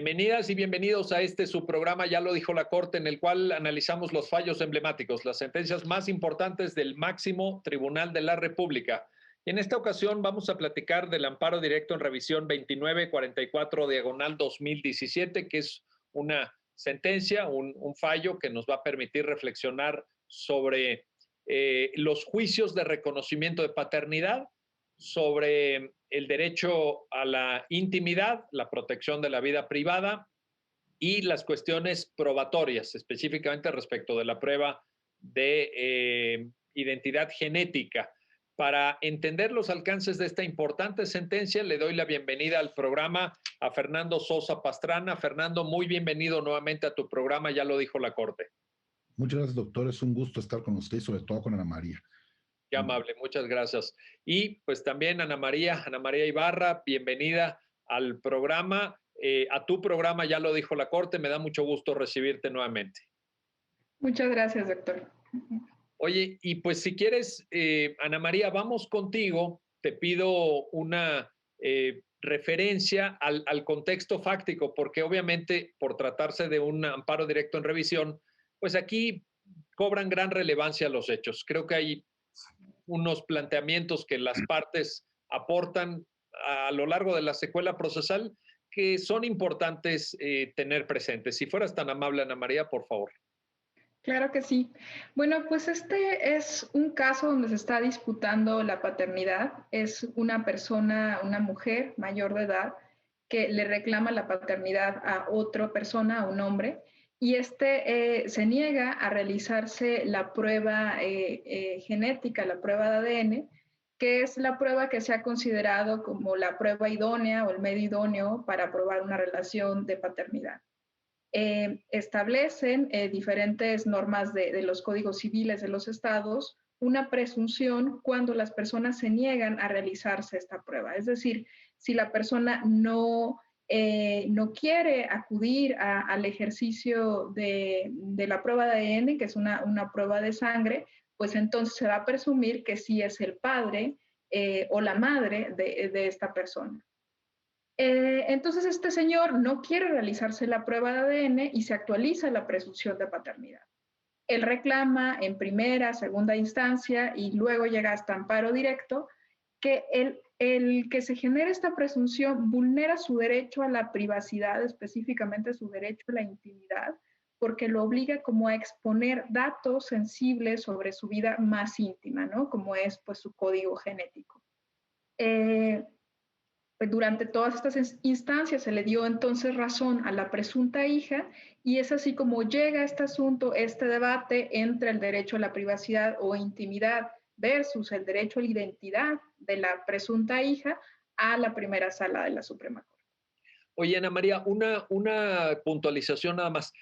Bienvenidas y bienvenidos a este su programa, ya lo dijo la Corte, en el cual analizamos los fallos emblemáticos, las sentencias más importantes del máximo Tribunal de la República. Y en esta ocasión vamos a platicar del amparo directo en revisión 2944/2017, que es una sentencia, un fallo que nos va a permitir reflexionar sobre los juicios de reconocimiento de paternidad, sobre el derecho a la intimidad, la protección de la vida privada y las cuestiones probatorias, específicamente respecto de la prueba de identidad genética. Para entender los alcances de esta importante sentencia, le doy la bienvenida al programa a Fernando Sosa Pastrana. Fernando, muy bienvenido nuevamente a tu programa, ya lo dijo la Corte. Muchas gracias, doctor. Es un gusto estar con usted y sobre todo con Ana María. Qué amable, muchas gracias. Y pues también Ana María Ibarra, bienvenida al programa, a tu programa, ya lo dijo la Corte, me da mucho gusto recibirte nuevamente. Muchas gracias, doctor. Oye, y pues si quieres, Ana María, vamos contigo, te pido una referencia al contexto fáctico, porque obviamente por tratarse de un amparo directo en revisión, pues aquí cobran gran relevancia los hechos. Creo que hay unos planteamientos que las partes aportan a lo largo de la secuela procesal que son importantes tener presentes. Si fueras tan amable, Ana María, por favor. Claro que sí. Bueno, pues este es un caso donde se está disputando la paternidad. Es una persona, una mujer mayor de edad, que le reclama la paternidad a otra persona, a un hombre, y se niega a realizarse la prueba genética, la prueba de ADN, que es la prueba que se ha considerado como la prueba idónea o el medio idóneo para probar una relación de paternidad. Establecen diferentes normas de los códigos civiles de los estados una presunción cuando las personas se niegan a realizarse esta prueba. Es decir, si la persona no quiere acudir al ejercicio de la prueba de ADN, que es una prueba de sangre, pues entonces se va a presumir que sí es el padre o la madre de esta persona. Entonces este señor no quiere realizarse la prueba de ADN y se actualiza la presunción de paternidad. Él reclama en primera, segunda instancia y luego llega hasta amparo directo que el que se genere esta presunción vulnera su derecho a la privacidad, específicamente su derecho a la intimidad, porque lo obliga como a exponer datos sensibles sobre su vida más íntima, ¿no? Como es pues su código genético. Durante todas estas instancias se le dio entonces razón a la presunta hija y es así como llega este asunto, este debate entre el derecho a la privacidad o intimidad versus el derecho a la identidad de la presunta hija a la primera sala de la Suprema Corte. Oye, Ana María, una puntualización nada más.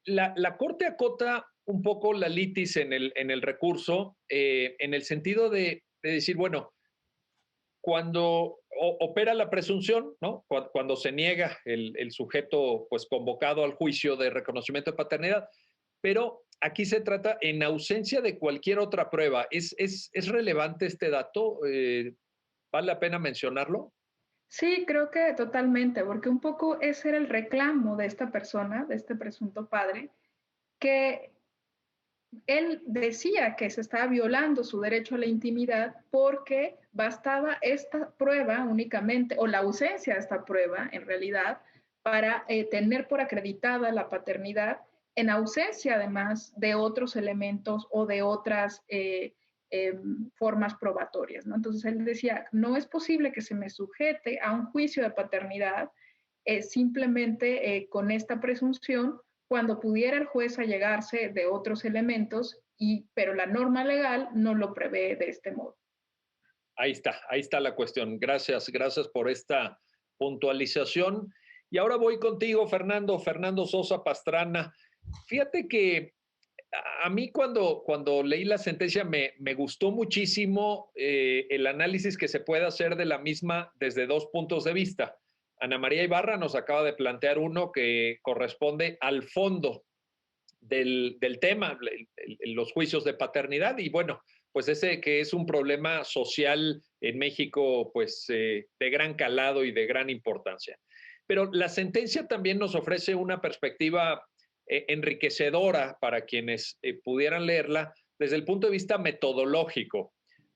La Corte acota un poco la litis en el recurso, en el sentido de decir, bueno, cuando opera la presunción, ¿no? Cuando se niega el sujeto pues, convocado al juicio de reconocimiento de paternidad, pero aquí se trata en ausencia de cualquier otra prueba. ¿Es relevante este dato? ¿Vale la pena mencionarlo? Sí, creo que totalmente, porque un poco ese era el reclamo de esta persona, de este presunto padre, que él decía que se estaba violando su derecho a la intimidad porque bastaba esta prueba únicamente, o la ausencia de esta prueba en realidad, para tener por acreditada la paternidad en ausencia además de otros elementos o de otras formas probatorias, ¿no? Entonces él decía, no es posible que se me sujete a un juicio de paternidad simplemente con esta presunción cuando pudiera el juez allegarse de otros elementos, pero la norma legal no lo prevé de este modo. Ahí está la cuestión. Gracias por esta puntualización. Y ahora voy contigo, Fernando Sosa Pastrana. Fíjate que a mí cuando leí la sentencia me gustó muchísimo el análisis que se puede hacer de la misma desde dos puntos de vista. Ana María Ibarra nos acaba de plantear uno que corresponde al fondo del tema, los juicios de paternidad y bueno, pues ese que es un problema social en México pues de gran calado y de gran importancia. Pero la sentencia también nos ofrece una perspectiva enriquecedora para quienes pudieran leerla desde el punto de vista metodológico,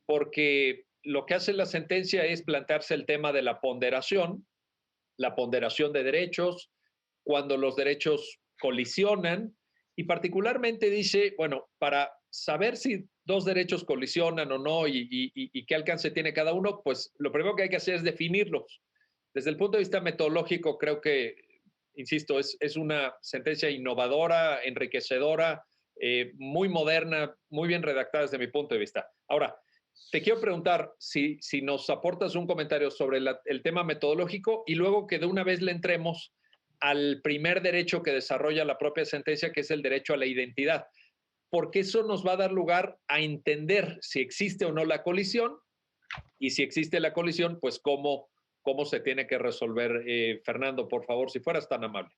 porque lo que hace la sentencia es plantearse el tema de la ponderación de derechos, cuando los derechos colisionan, y particularmente dice, bueno, para saber si dos derechos colisionan o no y qué alcance tiene cada uno, pues lo primero que hay que hacer es definirlos. Desde el punto de vista metodológico, creo que, insisto, es una sentencia innovadora, enriquecedora, muy moderna, muy bien redactada desde mi punto de vista. Ahora, te quiero preguntar si nos aportas un comentario sobre el tema metodológico y luego que de una vez le entremos al primer derecho que desarrolla la propia sentencia, que es el derecho a la identidad, porque eso nos va a dar lugar a entender si existe o no la colisión y si existe la colisión, pues cómo se tiene que resolver. Fernando, por favor, si fueras tan amable.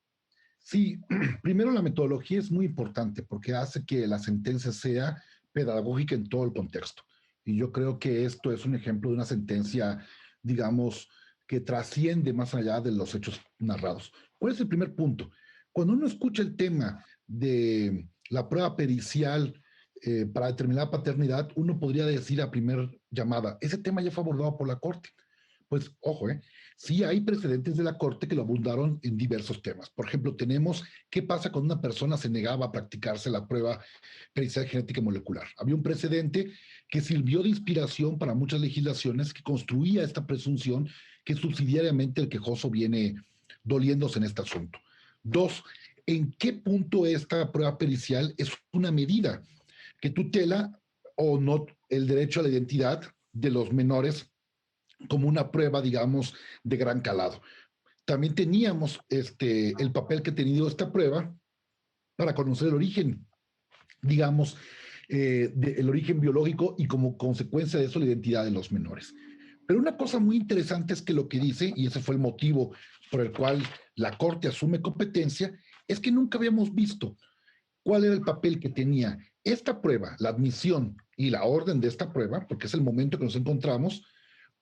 Sí, primero la metodología es muy importante porque hace que la sentencia sea pedagógica en todo el contexto. Y yo creo que esto es un ejemplo de una sentencia, digamos, que trasciende más allá de los hechos narrados. ¿Cuál es el primer punto? Cuando uno escucha el tema de la prueba pericial para determinar paternidad, uno podría decir a primer llamada, ese tema ya fue abordado por la Corte. Pues, ojo, sí hay precedentes de la Corte que lo abundaron en diversos temas. Por ejemplo, tenemos qué pasa cuando una persona se negaba a practicarse la prueba pericial genética molecular. Había un precedente que sirvió de inspiración para muchas legislaciones que construía esta presunción que subsidiariamente el quejoso viene doliéndose en este asunto. Dos, ¿en qué punto esta prueba pericial es una medida que tutela o no el derecho a la identidad de los menores como una prueba, digamos, de gran calado? También teníamos el papel que ha tenido esta prueba para conocer el origen, digamos, el origen biológico y como consecuencia de eso la identidad de los menores. Pero una cosa muy interesante es que lo que dice, y ese fue el motivo por el cual la Corte asume competencia, es que nunca habíamos visto cuál era el papel que tenía esta prueba, la admisión y la orden de esta prueba, porque es el momento que nos encontramos,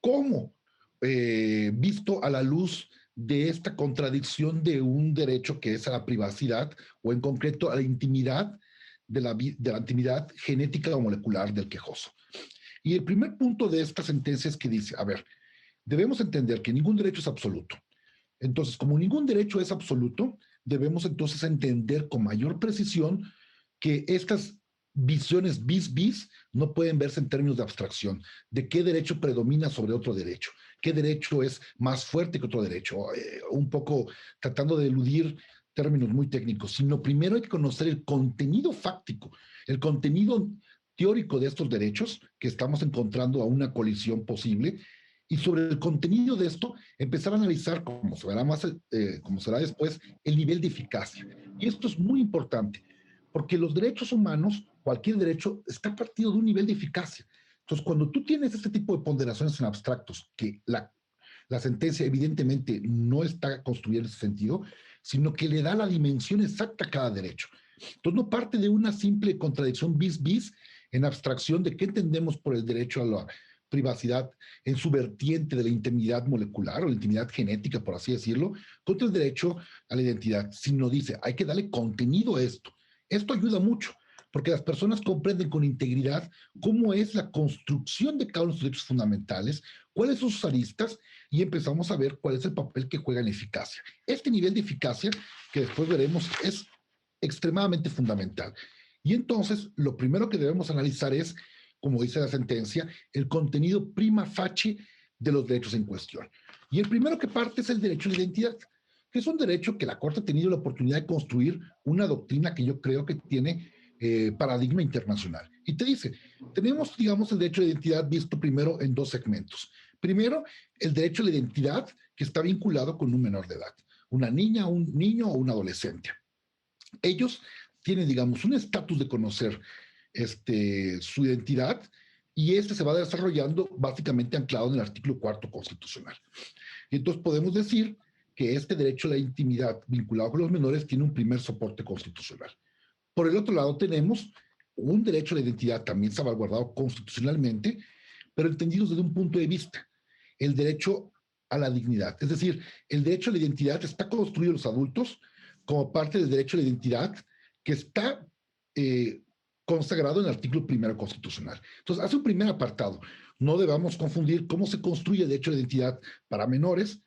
como visto a la luz de esta contradicción de un derecho que es a la privacidad o en concreto a la intimidad de la intimidad genética o molecular del quejoso. Y el primer punto de esta sentencia es que dice, a ver, debemos entender que ningún derecho es absoluto. Entonces, como ningún derecho es absoluto, debemos entonces entender con mayor precisión que estas visiones bis no pueden verse en términos de abstracción, de qué derecho predomina sobre otro derecho, qué derecho es más fuerte que otro derecho, un poco tratando de eludir términos muy técnicos, sino primero hay que conocer el contenido fáctico, el contenido teórico de estos derechos, que estamos encontrando a una colisión posible, y sobre el contenido de esto empezar a analizar, como se verá como será después, el nivel de eficacia. Y esto es muy importante, porque los derechos humanos, cualquier derecho, está partido de un nivel de eficacia. Entonces, cuando tú tienes este tipo de ponderaciones en abstractos, que la sentencia evidentemente no está construida en ese sentido, sino que le da la dimensión exacta a cada derecho. Entonces, no parte de una simple contradicción bis en abstracción de qué entendemos por el derecho a la privacidad en su vertiente de la intimidad molecular o la intimidad genética, por así decirlo, contra el derecho a la identidad, sino dice, hay que darle contenido a esto. Esto ayuda mucho, porque las personas comprenden con integridad cómo es la construcción de cada uno de los derechos fundamentales, cuáles son sus aristas, y empezamos a ver cuál es el papel que juega en eficacia. Este nivel de eficacia, que después veremos, es extremadamente fundamental. Y entonces, lo primero que debemos analizar es, como dice la sentencia, el contenido prima facie de los derechos en cuestión. Y el primero que parte es el derecho a la identidad, que es un derecho que la Corte ha tenido la oportunidad de construir una doctrina que yo creo que tiene paradigma internacional. Y te dice, tenemos, digamos, el derecho a la identidad visto primero en dos segmentos. Primero, el derecho a la identidad que está vinculado con un menor de edad, una niña, un niño o un adolescente. Ellos tienen, digamos, un estatus de conocer su identidad, y se va desarrollando básicamente anclado en el artículo 4 constitucional. Y entonces podemos decir que este derecho a la intimidad vinculado con los menores tiene un primer soporte constitucional. Por el otro lado tenemos un derecho a la identidad también salvaguardado constitucionalmente, pero entendido desde un punto de vista, el derecho a la dignidad. Es decir, el derecho a la identidad está construido en los adultos como parte del derecho a la identidad que está consagrado en el artículo 1 constitucional. Entonces, hace un primer apartado. No debamos confundir cómo se construye el derecho a la identidad para menores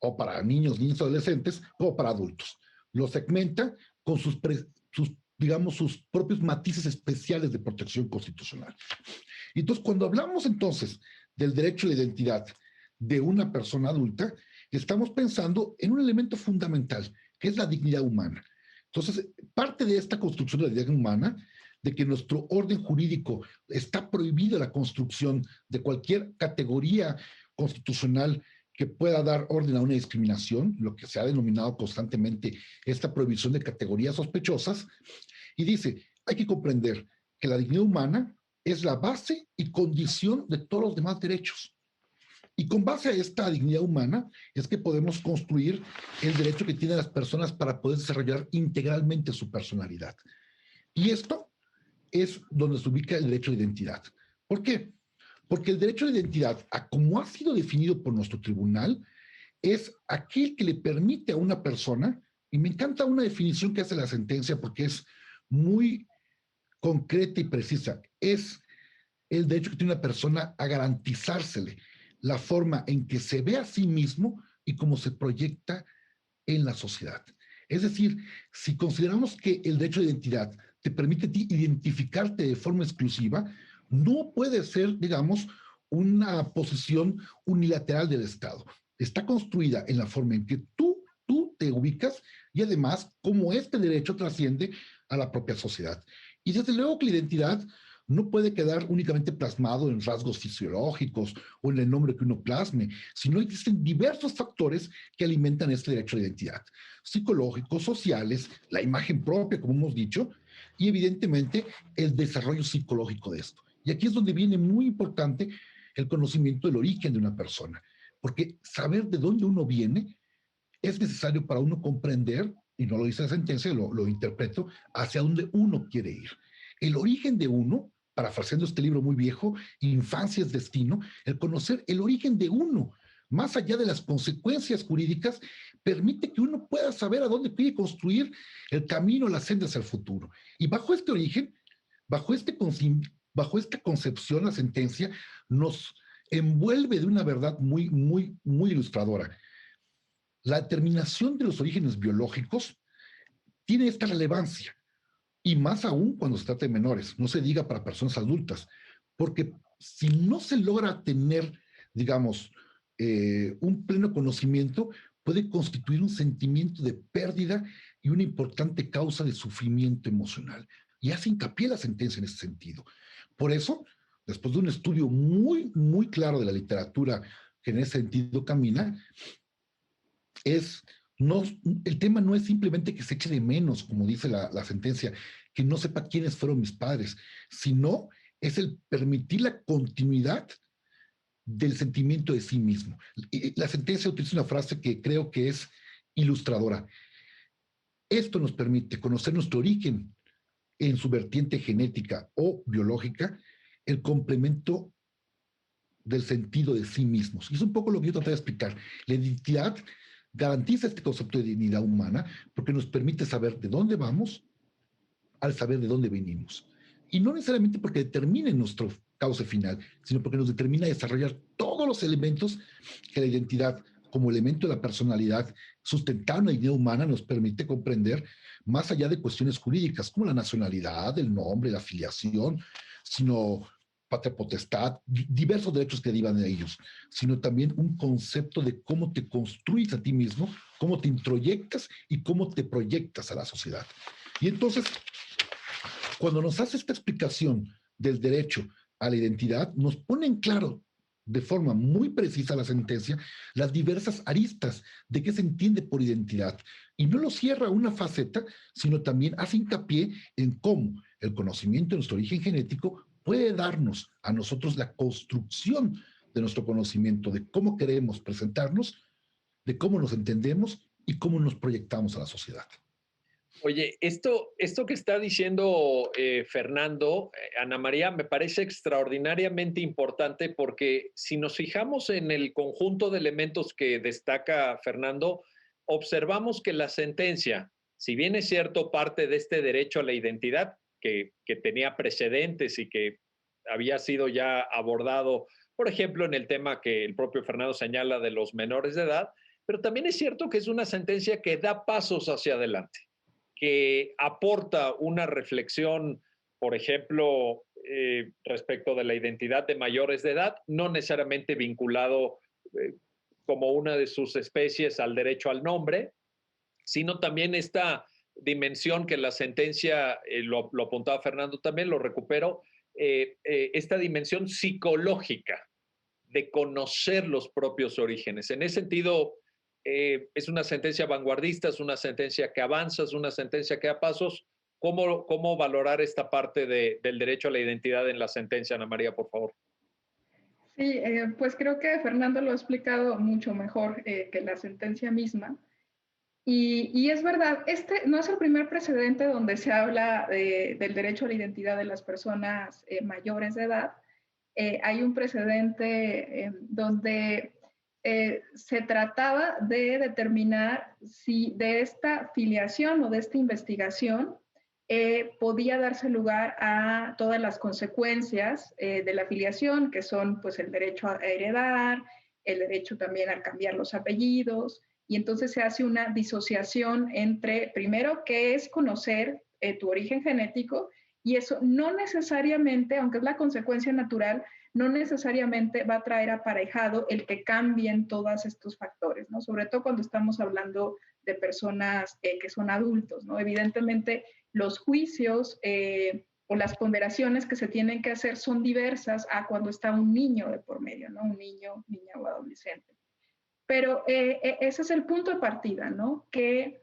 o para niños, niñas, adolescentes, como para adultos. Lo segmenta con digamos, sus propios matices especiales de protección constitucional. Y entonces, cuando hablamos entonces del derecho a la identidad de una persona adulta, estamos pensando en un elemento fundamental, que es la dignidad humana. Entonces, parte de esta construcción de la dignidad humana, de que nuestro orden jurídico está prohibida la construcción de cualquier categoría constitucional que pueda dar orden a una discriminación, lo que se ha denominado constantemente esta prohibición de categorías sospechosas, y dice, hay que comprender que la dignidad humana es la base y condición de todos los demás derechos. Y con base a esta dignidad humana es que podemos construir el derecho que tienen las personas para poder desarrollar integralmente su personalidad. Y esto es donde se ubica el derecho de identidad. ¿Por qué? Porque el derecho de identidad, como ha sido definido por nuestro tribunal, es aquel que le permite a una persona, y me encanta una definición que hace la sentencia porque es muy concreta y precisa, es el derecho que tiene una persona a garantizársele la forma en que se ve a sí mismo y cómo se proyecta en la sociedad. Es decir, si consideramos que el derecho de identidad te permite identificarte de forma exclusiva, no puede ser, digamos, una posición unilateral del Estado. Está construida en la forma en que tú te ubicas y además cómo este derecho trasciende a la propia sociedad. Y desde luego que la identidad no puede quedar únicamente plasmado en rasgos fisiológicos o en el nombre que uno plasme, sino existen diversos factores que alimentan este derecho de identidad, psicológicos, sociales, la imagen propia, como hemos dicho, y evidentemente el desarrollo psicológico de esto. Y aquí es donde viene muy importante el conocimiento del origen de una persona, porque saber de dónde uno viene es necesario para uno comprender, y no lo dice la sentencia, lo interpreto, hacia dónde uno quiere ir. El origen de uno, parafraseando este libro muy viejo, Infancia es Destino, el conocer el origen de uno, más allá de las consecuencias jurídicas, permite que uno pueda saber a dónde quiere construir el camino, las sendas hacia el futuro. Y bajo este origen, bajo esta concepción, la sentencia nos envuelve de una verdad muy, muy, muy ilustradora. La determinación de los orígenes biológicos tiene esta relevancia, y más aún cuando se trata de menores, no se diga para personas adultas, porque si no se logra tener, digamos, un pleno conocimiento, puede constituir un sentimiento de pérdida y una importante causa de sufrimiento emocional. Y hace hincapié la sentencia en ese sentido. Por eso, después de un estudio muy, muy claro de la literatura que en ese sentido camina, el tema no es simplemente que se eche de menos, como dice la sentencia, que no sepa quiénes fueron mis padres, sino es el permitir la continuidad del sentimiento de sí mismo. Y la sentencia utiliza una frase que creo que es ilustradora. Esto nos permite conocer nuestro origen en su vertiente genética o biológica, el complemento del sentido de sí mismos. Y es un poco lo que yo traté de explicar. La identidad garantiza este concepto de dignidad humana porque nos permite saber de dónde vamos al saber de dónde venimos. Y no necesariamente porque determine nuestro cauce final, sino porque nos determina desarrollar todos los elementos que la identidad, como elemento de la personalidad, sustentar una dignidad humana, nos permite comprender más allá de cuestiones jurídicas, como la nacionalidad, el nombre, la filiación, sino patria potestad, diversos derechos que derivan de ellos, sino también un concepto de cómo te construyes a ti mismo, cómo te introyectas y cómo te proyectas a la sociedad. Y entonces, cuando nos hace esta explicación del derecho a la identidad, nos pone en claro de forma muy precisa la sentencia las diversas aristas de qué se entiende por identidad. Y no lo cierra una faceta, sino también hace hincapié en cómo el conocimiento de nuestro origen genético puede darnos a nosotros la construcción de nuestro conocimiento, de cómo queremos presentarnos, de cómo nos entendemos y cómo nos proyectamos a la sociedad. Oye, esto que está diciendo Fernando, Ana María, me parece extraordinariamente importante porque si nos fijamos en el conjunto de elementos que destaca Fernando, observamos que la sentencia, si bien es cierto parte de este derecho a la identidad que tenía precedentes y que había sido ya abordado, por ejemplo, en el tema que el propio Fernando señala de los menores de edad, pero también es cierto que es una sentencia que da pasos hacia adelante, que aporta una reflexión, por ejemplo, respecto de la identidad de mayores de edad, no necesariamente vinculado como una de sus especies al derecho al nombre, sino también esta dimensión que la sentencia, lo apuntaba Fernando también, lo recupero, esta dimensión psicológica de conocer los propios orígenes. En ese sentido, es una sentencia vanguardista, es una sentencia que avanza, es una sentencia que da pasos. ¿Cómo valorar esta parte del derecho a la identidad en la sentencia, Ana María, por favor? Sí, pues creo que Fernando lo ha explicado mucho mejor que la sentencia misma. Y es verdad, este no es el primer precedente donde se habla del derecho a la identidad de las personas mayores de edad. Hay un precedente donde se trataba de determinar si de esta filiación o de esta investigación podía darse lugar a todas las consecuencias de la afiliación, que son pues el derecho a heredar, el derecho también a cambiar los apellidos, y entonces se hace una disociación entre, primero, qué es conocer tu origen genético, y eso no necesariamente, aunque es la consecuencia natural, no necesariamente va a traer aparejado el que cambien todos estos factores, ¿no? Sobre todo cuando estamos hablando de personas que son adultos, ¿no? Evidentemente, los juicios o las ponderaciones que se tienen que hacer son diversas a cuando está un niño de por medio, ¿no? Un niño, niña o adolescente. Pero ese es el punto de partida, ¿no? Que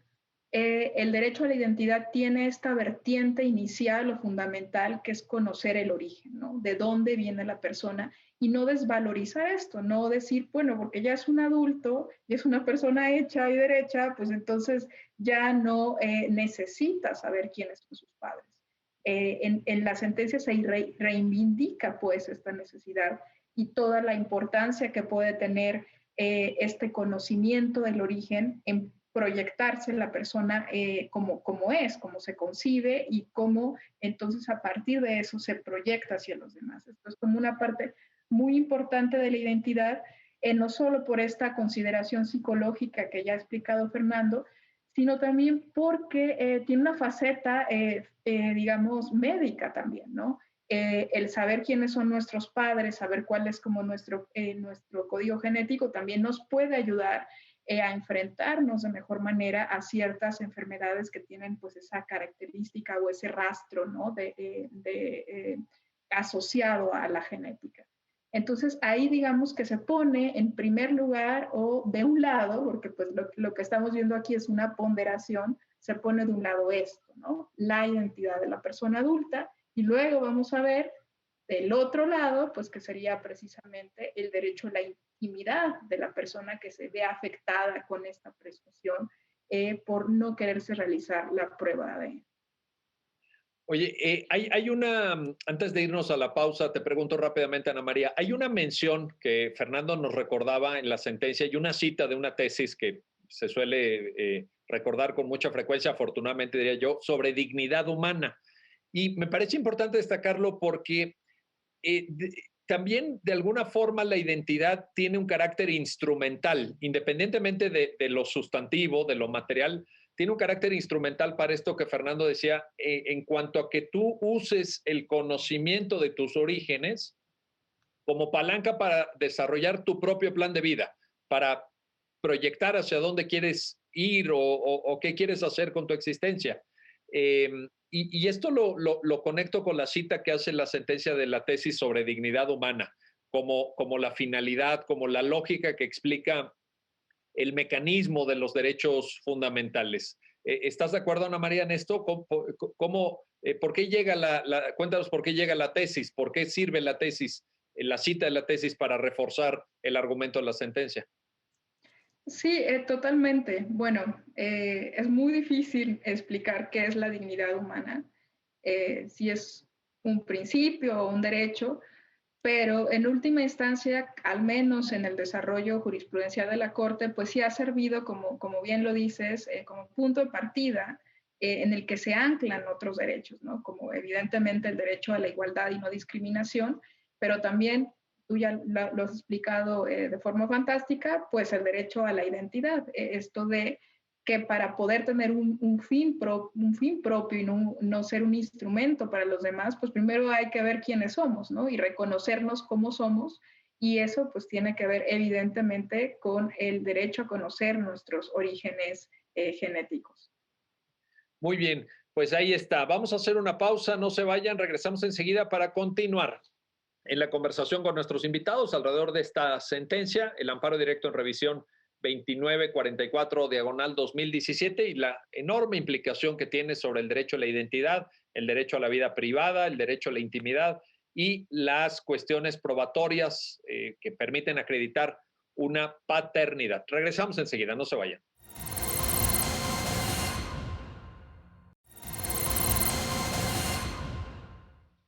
el derecho a la identidad tiene esta vertiente inicial o fundamental que es conocer el origen, ¿no? De dónde viene la persona y no desvalorizar esto, no decir, bueno, porque ya es un adulto y es una persona hecha y derecha, pues entonces ya no necesita saber quiénes son sus padres. En la sentencia se reivindica pues esta necesidad y toda la importancia que puede tener este conocimiento del origen en proyectarse la persona como es, como se concibe y cómo entonces a partir de eso se proyecta hacia los demás. Esto es como una parte muy importante de la identidad, no solo por esta consideración psicológica que ya ha explicado Fernando, sino también porque tiene una faceta, digamos, médica también, ¿no? El saber quiénes son nuestros padres, saber cuál es como nuestro código genético, también nos puede ayudar a enfrentarnos de mejor manera a ciertas enfermedades que tienen pues esa característica o ese rastro, ¿no? Asociado a la genética. Entonces ahí digamos que se pone en primer lugar o de un lado, porque pues lo que estamos viendo aquí es una ponderación, se pone de un lado esto, ¿no? La identidad de la persona adulta y luego vamos a ver del otro lado, pues que sería precisamente el derecho a la intimidad de la persona que se ve afectada con esta presunción por no quererse realizar la prueba de ADN. Oye, hay una, antes de irnos a la pausa, te pregunto rápidamente, Ana María, hay una mención que Fernando nos recordaba en la sentencia y una cita de una tesis que se suele recordar con mucha frecuencia, afortunadamente diría yo, sobre dignidad humana. Y me parece importante destacarlo porque también de alguna forma la identidad tiene un carácter instrumental, independientemente de lo sustantivo, de lo material, tiene un carácter instrumental para esto que Fernando decía, en cuanto a que tú uses el conocimiento de tus orígenes como palanca para desarrollar tu propio plan de vida, para proyectar hacia dónde quieres ir o qué quieres hacer con tu existencia. Y esto lo conecto con la cita que hace la sentencia de la tesis sobre dignidad humana, como la finalidad, como la lógica que explica el mecanismo de los derechos fundamentales. ¿Estás de acuerdo, Ana María, en esto? ¿Por qué llega cuéntanos por qué llega la tesis? ¿Por qué sirve la tesis, la cita de la tesis para reforzar el argumento de la sentencia? Sí, totalmente. Bueno, es muy difícil explicar qué es la dignidad humana, si es un principio o un derecho, pero en última instancia, al menos en el desarrollo jurisprudencial de la Corte, pues sí ha servido, como bien lo dices, como punto de partida en el que se anclan otros derechos, ¿no? Como evidentemente el derecho a la igualdad y no discriminación, pero también, tú ya lo has explicado de forma fantástica, pues el derecho a la identidad, esto de que para poder tener un fin propio y no ser un instrumento para los demás, pues primero hay que ver quiénes somos, ¿no? Y reconocernos como somos. Y eso pues tiene que ver evidentemente con el derecho a conocer nuestros orígenes genéticos. Muy bien, pues ahí está. Vamos a hacer una pausa, no se vayan, regresamos enseguida para continuar en la conversación con nuestros invitados alrededor de esta sentencia, el amparo directo en revisión 2944 diagonal 2017 y la enorme implicación que tiene sobre el derecho a la identidad, el derecho a la vida privada, el derecho a la intimidad y las cuestiones probatorias que permiten acreditar una paternidad. Regresamos enseguida, no se vayan.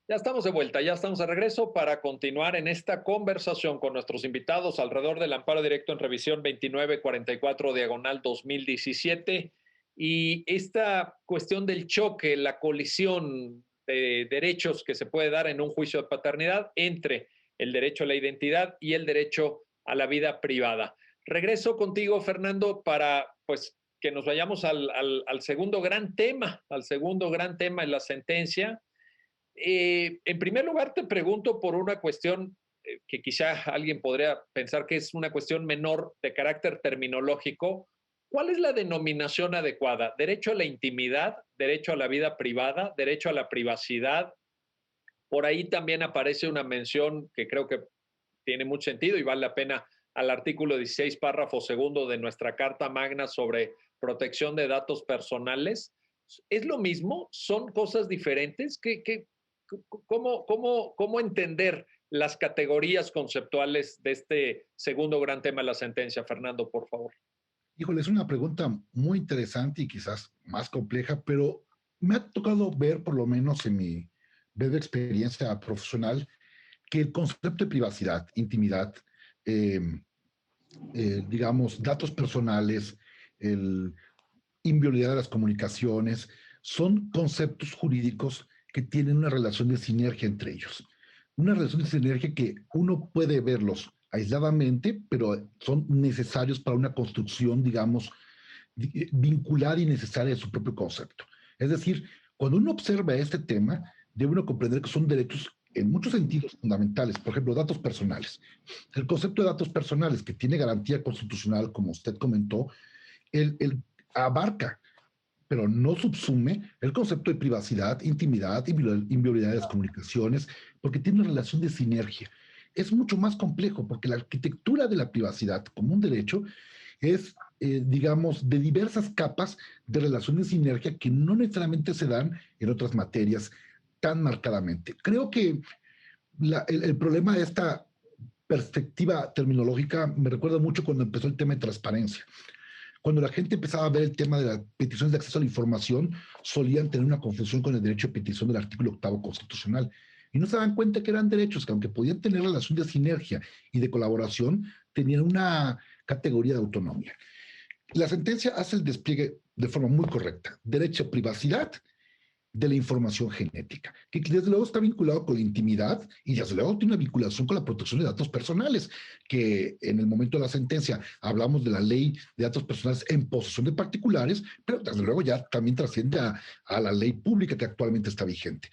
Ya estamos de vuelta, ya estamos de regreso para continuar en esta conversación con nuestros invitados alrededor del amparo directo en revisión 2944 diagonal 2017 y esta cuestión del choque, la colisión de derechos que se puede dar en un juicio de paternidad entre el derecho a la identidad y el derecho a la vida privada. Regreso contigo, Fernando, para pues que nos vayamos al segundo gran tema, en la sentencia. En primer lugar, te pregunto por una cuestión que quizá alguien podría pensar que es una cuestión menor de carácter terminológico. ¿Cuál es la denominación adecuada? ¿Derecho a la intimidad? ¿Derecho a la vida privada? ¿Derecho a la privacidad? Por ahí también aparece una mención que creo que tiene mucho sentido y vale la pena al artículo 16, párrafo segundo de nuestra Carta Magna sobre protección de datos personales. ¿Es lo mismo? ¿Son cosas diferentes? ¿Cómo entender las categorías conceptuales de este segundo gran tema de la sentencia? Fernando, por favor. Híjole, es una pregunta muy interesante y quizás más compleja, pero me ha tocado ver, por lo menos en mi breve experiencia profesional, que el concepto de privacidad, intimidad, eh, digamos, datos personales, el inviolabilidad de las comunicaciones, son conceptos jurídicos que tienen una relación de sinergia entre ellos. Una relación de sinergia que uno puede verlos aisladamente, pero son necesarios para una construcción, digamos, vinculada y necesaria de su propio concepto. Es decir, cuando uno observa este tema, debe uno comprender que son derechos en muchos sentidos fundamentales. Por ejemplo, datos personales. El concepto de datos personales, que tiene garantía constitucional, como usted comentó, el abarca, pero no subsume el concepto de privacidad, intimidad, inviolabilidad de las comunicaciones, porque tiene una relación de sinergia. Es mucho más complejo, porque la arquitectura de la privacidad como un derecho es, digamos, de diversas capas de relación de sinergia que no necesariamente se dan en otras materias tan marcadamente. Creo que el problema de esta perspectiva terminológica me recuerda mucho cuando empezó el tema de transparencia. Cuando la gente empezaba a ver el tema de las peticiones de acceso a la información, solían tener una confusión con el derecho de petición del artículo 8 constitucional. Y no se daban cuenta que eran derechos que, aunque podían tener relación de sinergia y de colaboración, tenían una categoría de autonomía. La sentencia hace el despliegue de forma muy correcta. Derecho a privacidad de la información genética, que desde luego está vinculado con la intimidad y desde luego tiene una vinculación con la protección de datos personales, que en el momento de la sentencia hablamos de la ley de datos personales en posesión de particulares, pero desde luego ya también trasciende a la ley pública que actualmente está vigente.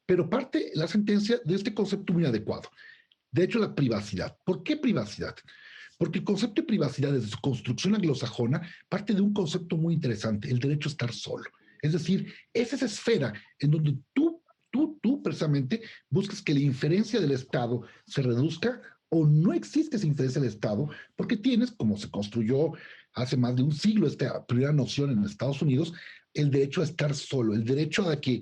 Pero parte la sentencia de este concepto muy adecuado. De hecho, la privacidad. ¿Por qué privacidad? Porque el concepto de privacidad desde su construcción anglosajona parte de un concepto muy interesante, el derecho a estar solo. Es decir, es esa esfera en donde tú precisamente buscas que la inferencia del Estado se reduzca o no existe esa inferencia del Estado, porque tienes, como se construyó hace más de un siglo esta primera noción en Estados Unidos, el derecho a estar solo, el derecho a que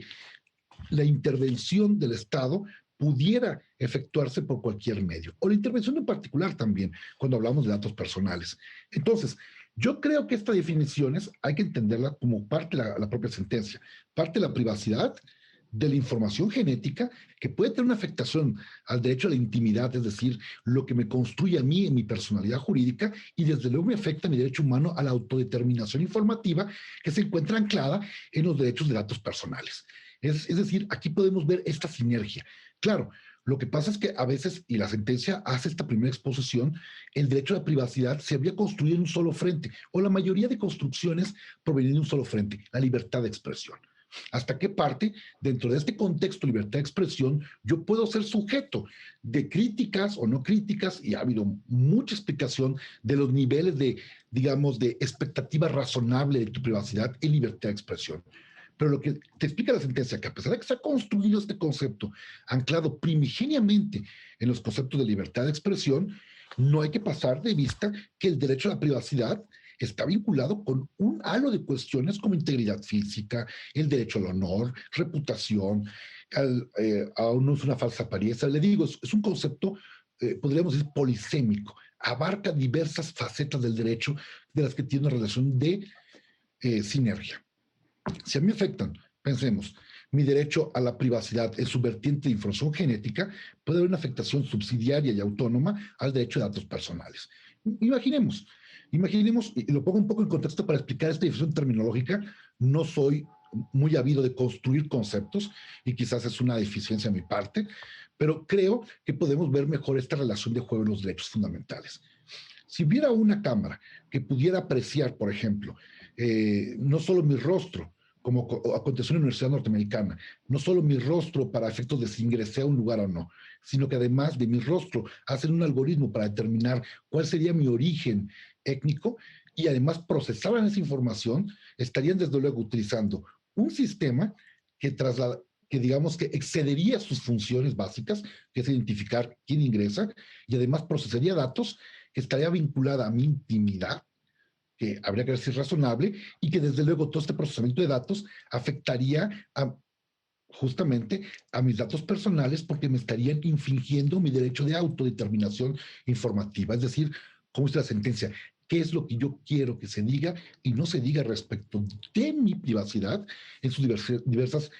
la intervención del Estado pudiera efectuarse por cualquier medio, o la intervención en particular también, cuando hablamos de datos personales. Entonces, yo creo que estas definiciones hay que entenderlas como parte de la propia sentencia, parte de la privacidad, de la información genética, que puede tener una afectación al derecho a la intimidad, es decir, lo que me construye a mí en mi personalidad jurídica, y desde luego me afecta mi derecho humano a la autodeterminación informativa, que se encuentra anclada en los derechos de datos personales. Es decir, aquí podemos ver esta sinergia. Claro, lo que pasa es que a veces, y la sentencia hace esta primera exposición, el derecho a la privacidad se había construido en un solo frente, o la mayoría de construcciones provenían de un solo frente, la libertad de expresión. ¿Hasta qué parte, dentro de este contexto de libertad de expresión, yo puedo ser sujeto de críticas o no críticas? Y ha habido mucha explicación de los niveles de, digamos, de expectativa razonable de tu privacidad en libertad de expresión. Pero lo que te explica la sentencia, que a pesar de que se ha construido este concepto anclado primigeniamente en los conceptos de libertad de expresión, no hay que pasar de vista que el derecho a la privacidad está vinculado con un halo de cuestiones como integridad física, el derecho al honor, reputación, a una falsa apariencia. Le digo, es un concepto, podríamos decir, polisémico, abarca diversas facetas del derecho de las que tiene una relación de sinergia. Si a mí me afectan, pensemos, mi derecho a la privacidad en su vertiente de información genética, puede haber una afectación subsidiaria y autónoma al derecho de datos personales. Imaginemos, y lo pongo un poco en contexto para explicar esta definición terminológica, no soy muy habido de construir conceptos y quizás es una deficiencia de mi parte, pero creo que podemos ver mejor esta relación de juego en los derechos fundamentales. Si hubiera una cámara que pudiera apreciar, por ejemplo, no solo mi rostro, como aconteció en la Universidad Norteamericana, no solo mi rostro para efectos de si ingresé a un lugar o no, sino que además de mi rostro hacen un algoritmo para determinar cuál sería mi origen étnico y además procesaran esa información, estarían desde luego utilizando un sistema que traslada, que digamos que excedería sus funciones básicas, que es identificar quién ingresa, y además procesaría datos que estaría vinculada a mi intimidad, que habría que decir razonable, y que desde luego todo este procesamiento de datos afectaría justamente a mis datos personales porque me estarían infringiendo mi derecho de autodeterminación informativa. Es decir, como dice la sentencia, qué es lo que yo quiero que se diga y no se diga respecto de mi privacidad en sus diversas,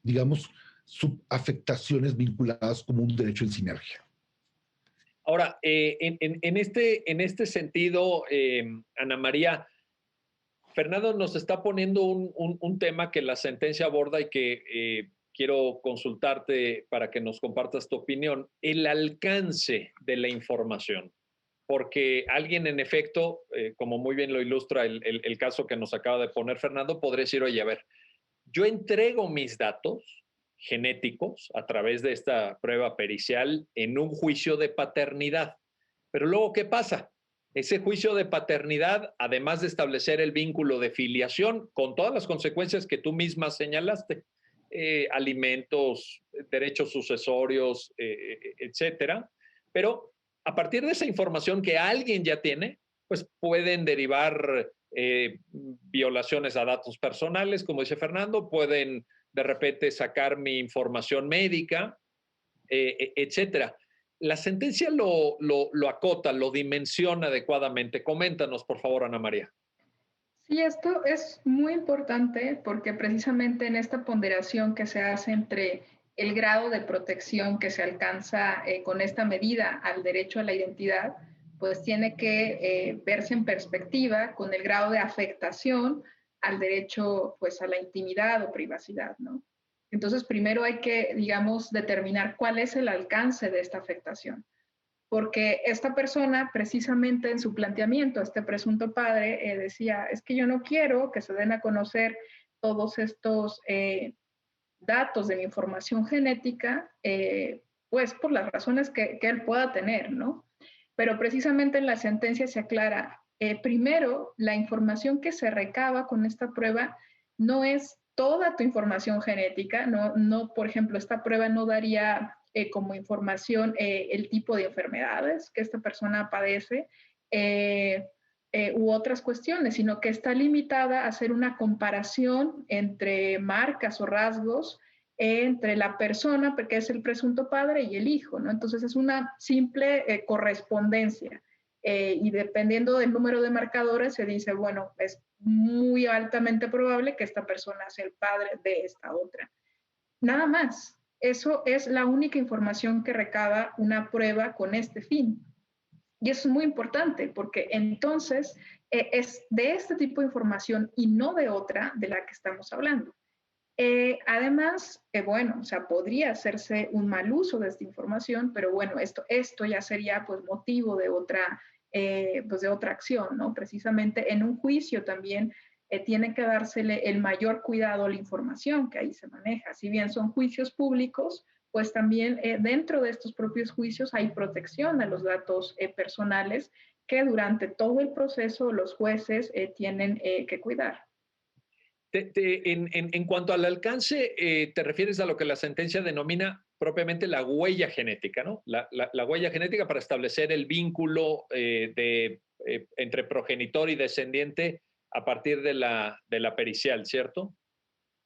digamos, subafectaciones vinculadas como un derecho en sinergia. Ahora, en este sentido, Ana María, Fernando nos está poniendo un tema que la sentencia aborda y que quiero consultarte para que nos compartas tu opinión, el alcance de la información. Porque alguien, en efecto, como muy bien lo ilustra el caso que nos acaba de poner Fernando, podría decir, oye, a ver, yo entrego mis datos genéticos a través de esta prueba pericial en un juicio de paternidad. Pero luego, ¿qué pasa? Ese juicio de paternidad, además de establecer el vínculo de filiación, con todas las consecuencias que tú misma señalaste, alimentos, derechos sucesorios, etcétera. Pero a partir de esa información que alguien ya tiene, pues pueden derivar violaciones a datos personales, como dice Fernando, pueden de repente sacar mi información médica, etcétera. La sentencia lo acota, lo dimensiona adecuadamente. Coméntanos, por favor, Ana María. Sí, esto es muy importante porque precisamente en esta ponderación que se hace entre el grado de protección que se alcanza con esta medida al derecho a la identidad, pues tiene que verse en perspectiva con el grado de afectación al derecho pues a la intimidad o privacidad, ¿no? Entonces, primero hay que, digamos, determinar cuál es el alcance de esta afectación. Porque esta persona, precisamente en su planteamiento, este presunto padre, decía, es que yo no quiero que se den a conocer todos estos datos de mi información genética, pues por las razones que él pueda tener, ¿no? Pero precisamente en la sentencia se aclara, primero, la información que se recaba con esta prueba no es toda tu información genética, no, por ejemplo, esta prueba no daría como información el tipo de enfermedades que esta persona padece u otras cuestiones, sino que está limitada a hacer una comparación entre marcas o rasgos entre la persona, porque es el presunto padre, y el hijo, ¿no? Entonces es una simple correspondencia. Y dependiendo del número de marcadores se dice, bueno, es muy altamente probable que esta persona sea el padre de esta otra. Nada más. Eso es la única información que recaba una prueba con este fin. Y eso es muy importante porque entonces es de este tipo de información y no de otra de la que estamos hablando. Además, bueno, o sea, podría hacerse un mal uso de esta información, pero bueno, esto ya sería pues motivo pues de otra acción, ¿no? Precisamente en un juicio también tiene que dársele el mayor cuidado a la información que ahí se maneja. Si bien son juicios públicos, pues también dentro de estos propios juicios hay protección a los datos personales que durante todo el proceso los jueces tienen que cuidar. En cuanto al alcance, te refieres a lo que la sentencia denomina propiamente la huella genética, ¿no? La huella genética para establecer el vínculo entre progenitor y descendiente a partir de la pericial, ¿cierto?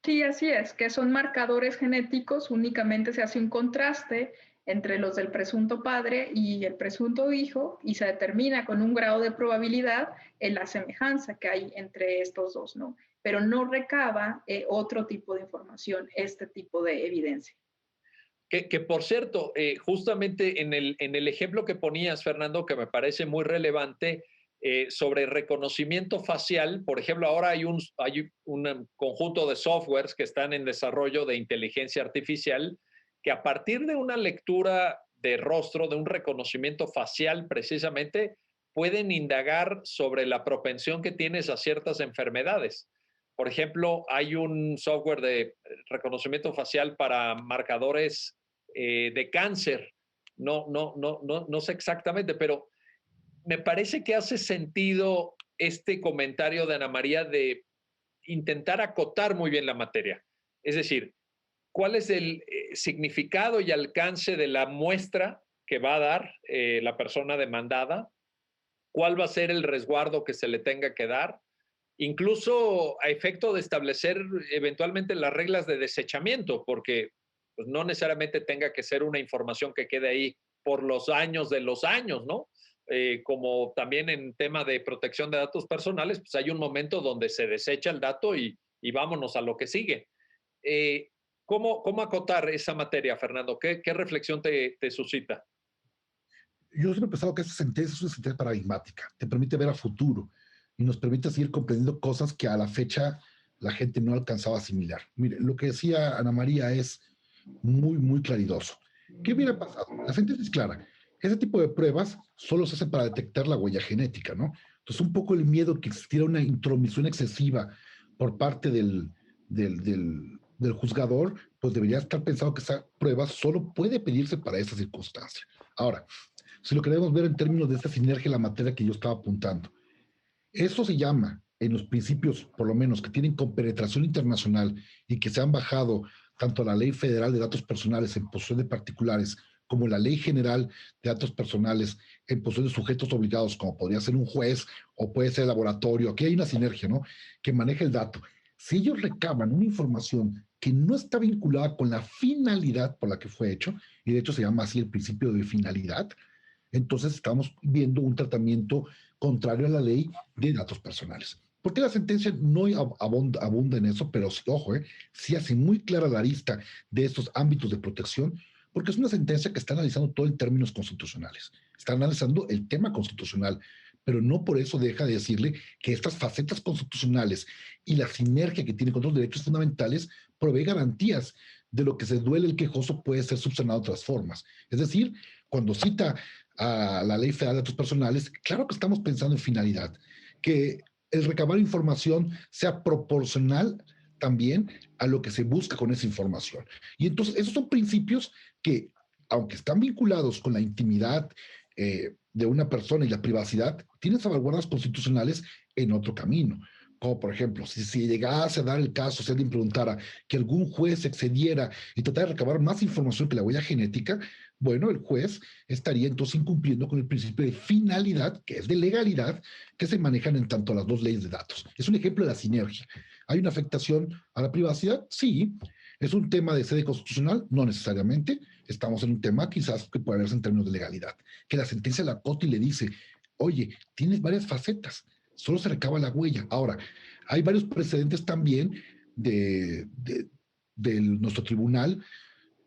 Sí, así es, que son marcadores genéticos, únicamente se hace un contraste entre los del presunto padre y el presunto hijo y se determina con un grado de probabilidad la semejanza que hay entre estos dos, ¿no? Pero no recaba otro tipo de información, este tipo de evidencia. Que por cierto, justamente en el ejemplo que ponías, Fernando, que me parece muy relevante, sobre reconocimiento facial, por ejemplo, ahora hay un conjunto de softwares que están en desarrollo de inteligencia artificial que a partir de una lectura de rostro, de un reconocimiento facial precisamente, pueden indagar sobre la propensión que tienes a ciertas enfermedades. Por ejemplo, hay un software de reconocimiento facial para marcadores de cáncer. No sé exactamente, pero me parece que hace sentido este comentario de Ana María de intentar acotar muy bien la materia. Es decir, ¿cuál es el significado y alcance de la muestra que va a dar la persona demandada? ¿Cuál va a ser el resguardo que se le tenga que dar? Incluso a efecto de establecer eventualmente las reglas de desechamiento, porque pues, no necesariamente tenga que ser una información que quede ahí por los años de los años, ¿no? Como también en tema de protección de datos personales, pues hay un momento donde se desecha el dato y vámonos a lo que sigue. ¿Cómo acotar esa materia, Fernando? ¿Qué reflexión te suscita? Yo siempre he pensado que esta sentencia es una sentencia paradigmática, te permite ver a futuro y nos permite seguir comprendiendo cosas que a la fecha la gente no alcanzaba a asimilar. Mire, lo que decía Ana María es muy, muy claridoso. ¿Qué hubiera pasado? La sentencia es clara. Ese tipo de pruebas solo se hacen para detectar la huella genética, ¿no? Entonces, un poco el miedo que existiera una intromisión excesiva por parte del juzgador, pues debería estar pensado que esa prueba solo puede pedirse para esa circunstancia. Ahora, si lo queremos ver en términos de esta sinergia en la materia que yo estaba apuntando, eso se llama, en los principios, por lo menos, que tienen compenetración internacional y que se han bajado tanto la Ley Federal de Datos Personales en posesión de particulares como la Ley General de Datos Personales en posesión de sujetos obligados, como podría ser un juez o puede ser el laboratorio. Aquí hay una sinergia, ¿no? Que maneja el dato. Si ellos recaban una información que no está vinculada con la finalidad por la que fue hecho, y de hecho se llama así el principio de finalidad, entonces estamos viendo un tratamiento contrario a la ley de datos personales. ¿Por qué la sentencia no abunda en eso? Pero ojo, sí hace muy clara la lista de estos ámbitos de protección, porque es una sentencia que está analizando todo en términos constitucionales. Está analizando el tema constitucional, pero no por eso deja de decirle que estas facetas constitucionales y la sinergia que tiene con otros derechos fundamentales provee garantías de lo que se duele el quejoso puede ser subsanado de otras formas. Es decir, cuando cita a la Ley Federal de Datos Personales, claro que estamos pensando en finalidad, que el recabar información sea proporcional también a lo que se busca con esa información. Y entonces esos son principios que, aunque están vinculados con la intimidad de una persona y la privacidad, tienen salvaguardas constitucionales en otro camino. Como por ejemplo, si llegase a dar el caso, si alguien preguntara que algún juez excediera y tratara de recabar más información que la huella genética, bueno, el juez estaría entonces incumpliendo con el principio de finalidad, que es de legalidad, que se manejan en tanto las dos leyes de datos. Es un ejemplo de la sinergia. ¿Hay una afectación a la privacidad? Sí. ¿Es un tema de sede constitucional? No necesariamente. Estamos en un tema quizás que puede verse en términos de legalidad. Que la sentencia la acote y le dice, oye, tienes varias facetas, solo se recaba la huella. Ahora, hay varios precedentes también de nuestro tribunal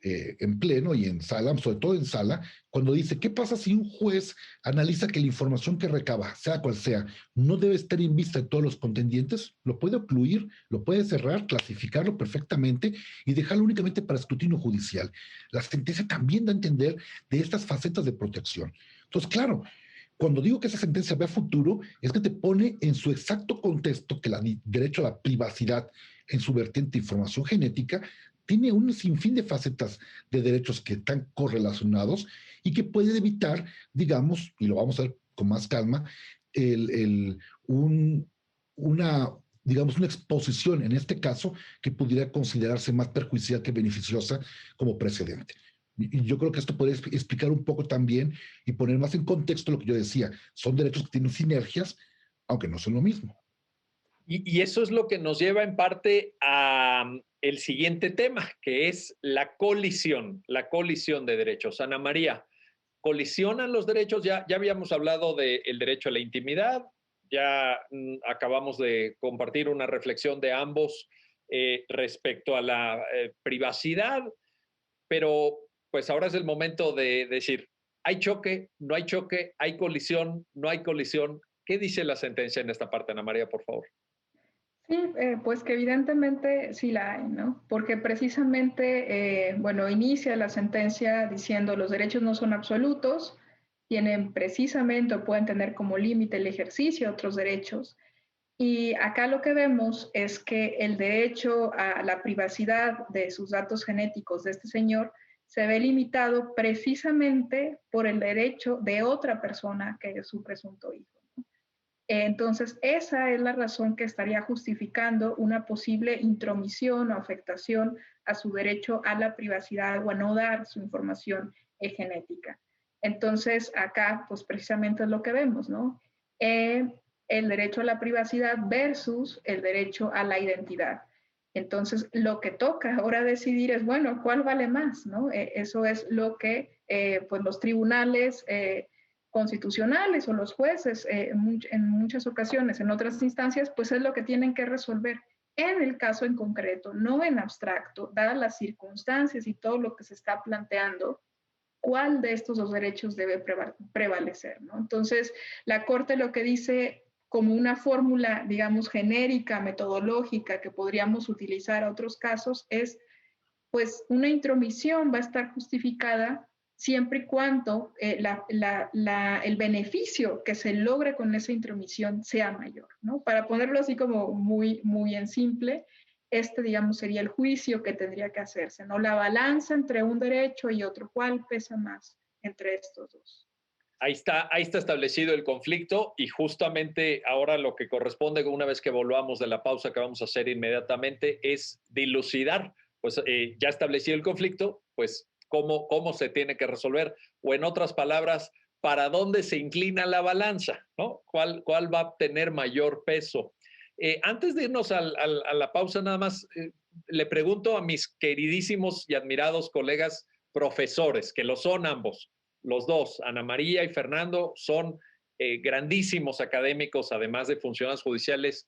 en pleno y en sala, sobre todo en sala, cuando dice, ¿qué pasa si un juez analiza que la información que recaba, sea cual sea, no debe estar en vista de todos los contendientes? Lo puede ocluir, lo puede cerrar, clasificarlo perfectamente y dejarlo únicamente para escrutinio judicial. La sentencia también da a entender de estas facetas de protección. Entonces, claro, cuando digo que esa sentencia ve a futuro, es que te pone en su exacto contexto que el derecho a la privacidad en su vertiente de información genética tiene un sinfín de facetas de derechos que están correlacionados y que puede evitar, digamos, y lo vamos a ver con más calma, una, digamos, una exposición, en este caso, que pudiera considerarse más perjudicial que beneficiosa como precedente. Y yo creo que esto puede explicar un poco también y poner más en contexto lo que yo decía. Son derechos que tienen sinergias, aunque no son lo mismo. Y eso es lo que nos lleva en parte a el siguiente tema, que es la colisión de derechos. Ana María, ¿colisionan los derechos? Ya habíamos hablado del derecho a la intimidad, ya acabamos de compartir una reflexión de ambos respecto a la privacidad, pero pues ahora es el momento de decir, ¿hay choque? ¿No hay choque? ¿Hay colisión? ¿No hay colisión? ¿Qué dice la sentencia en esta parte, Ana María, por favor? Sí, pues que evidentemente sí la hay, ¿no? Porque precisamente, bueno, inicia la sentencia diciendo los derechos no son absolutos, tienen precisamente o pueden tener como límite el ejercicio de otros derechos. Y acá lo que vemos es que el derecho a la privacidad de sus datos genéticos de este señor se ve limitado precisamente por el derecho de otra persona que es su presunto hijo. Entonces, esa es la razón que estaría justificando una posible intromisión o afectación a su derecho a la privacidad o a no dar su información genética. Entonces, acá, pues precisamente es lo que vemos, ¿no? El derecho a la privacidad versus el derecho a la identidad. Entonces, lo que toca ahora decidir es, bueno, ¿cuál vale más? ¿No? Eso es lo que pues los tribunales constitucionales o los jueces en muchas ocasiones, en otras instancias, pues es lo que tienen que resolver en el caso en concreto, no en abstracto, dadas las circunstancias y todo lo que se está planteando, cuál de estos dos derechos debe prevalecer, ¿no? Entonces, la Corte lo que dice como una fórmula, digamos, genérica, metodológica que podríamos utilizar a otros casos es, pues, una intromisión va a estar justificada siempre y cuando el beneficio que se logre con esa intromisión sea mayor, ¿no? Para ponerlo así como muy, muy en simple, digamos, sería el juicio que tendría que hacerse, ¿no? La balanza entre un derecho y otro, ¿cuál pesa más entre estos dos? Ahí está establecido el conflicto y justamente ahora lo que corresponde una vez que volvamos de la pausa que vamos a hacer inmediatamente es dilucidar, pues ya establecido el conflicto, pues cómo se tiene que resolver o en otras palabras, para dónde se inclina la balanza, ¿no? ¿Cuál va a tener mayor peso? Antes de irnos a la pausa, nada más le pregunto a mis queridísimos y admirados colegas profesores, que lo son ambos, los dos, Ana María y Fernando, son grandísimos académicos, además de funcionarios judiciales,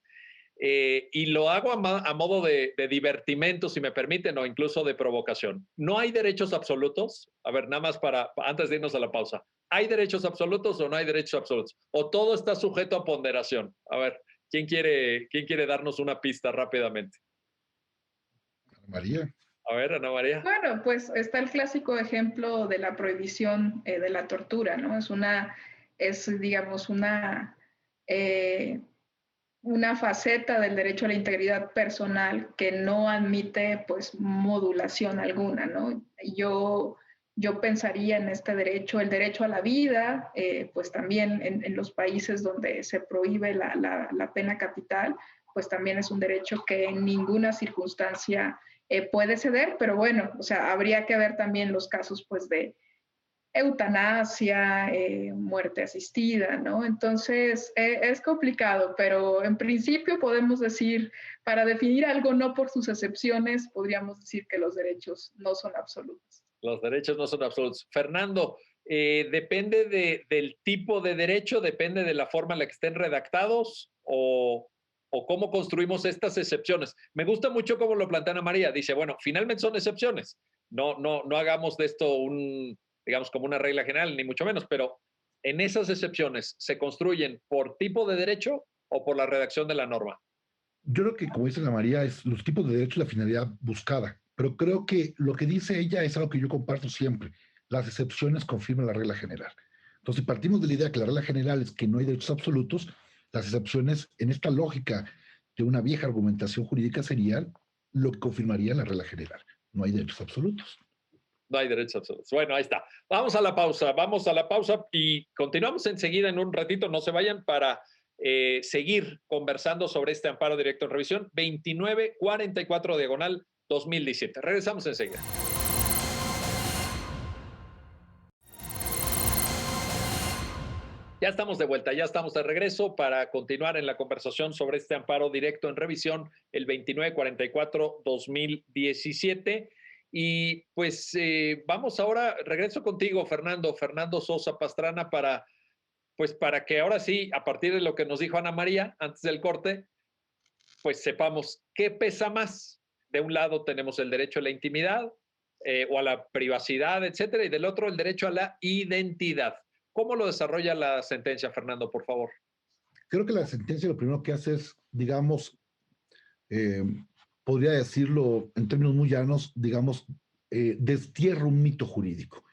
y lo hago a modo de divertimento, si me permiten, o incluso de provocación. ¿No hay derechos absolutos? A ver, nada más antes de irnos a la pausa. ¿Hay derechos absolutos o no hay derechos absolutos? ¿O todo está sujeto a ponderación? A ver, ¿quién quiere darnos una pista rápidamente? María. A ver, Ana María. Bueno, pues está el clásico ejemplo de la prohibición de la tortura, ¿no? Digamos, una faceta del derecho a la integridad personal que no admite, pues, modulación alguna, ¿no? Yo pensaría en este derecho, el derecho a la vida, pues también en los países donde se prohíbe la pena capital, pues también es un derecho que en ninguna circunstancia puede ceder, pero bueno, o sea, habría que ver también los casos, pues, eutanasia, muerte asistida, ¿no? Entonces, es complicado, pero en principio podemos decir, para definir algo no por sus excepciones, podríamos decir que los derechos no son absolutos. Los derechos no son absolutos. Fernando, ¿depende del tipo de derecho, depende de la forma en la que estén redactados o cómo construimos estas excepciones? Me gusta mucho cómo lo plantea Ana María. Dice, bueno, finalmente son excepciones. No hagamos de esto digamos, como una regla general, ni mucho menos, pero en esas excepciones, ¿se construyen por tipo de derecho o por la redacción de la norma? Yo creo que, como dice Ana María, es los tipos de derechos y la finalidad buscada. Pero creo que lo que dice ella es algo que yo comparto siempre. Las excepciones confirman la regla general. Entonces, si partimos de la idea que la regla general es que no hay derechos absolutos, las excepciones, en esta lógica de una vieja argumentación jurídica, serían lo que confirmaría la regla general. No hay derechos absolutos. No hay derechos absolutos. Bueno, ahí está. Vamos a la pausa y continuamos enseguida en un ratito. No se vayan para seguir conversando sobre este amparo directo en revisión 2944 diagonal 2017. Regresamos enseguida. Ya estamos de vuelta, ya estamos de regreso para continuar en la conversación sobre este amparo directo en revisión, el 2944-2017. Y pues vamos ahora, regreso contigo, Fernando Sosa Pastrana, para que ahora sí, a partir de lo que nos dijo Ana María antes del corte, pues sepamos qué pesa más. De un lado tenemos el derecho a la intimidad o a la privacidad, etcétera, y del otro el derecho a la identidad. ¿Cómo lo desarrolla la sentencia, Fernando, por favor? Creo que la sentencia lo primero que hace es, digamos, podría decirlo en términos muy llanos, digamos, destierra un mito jurídico.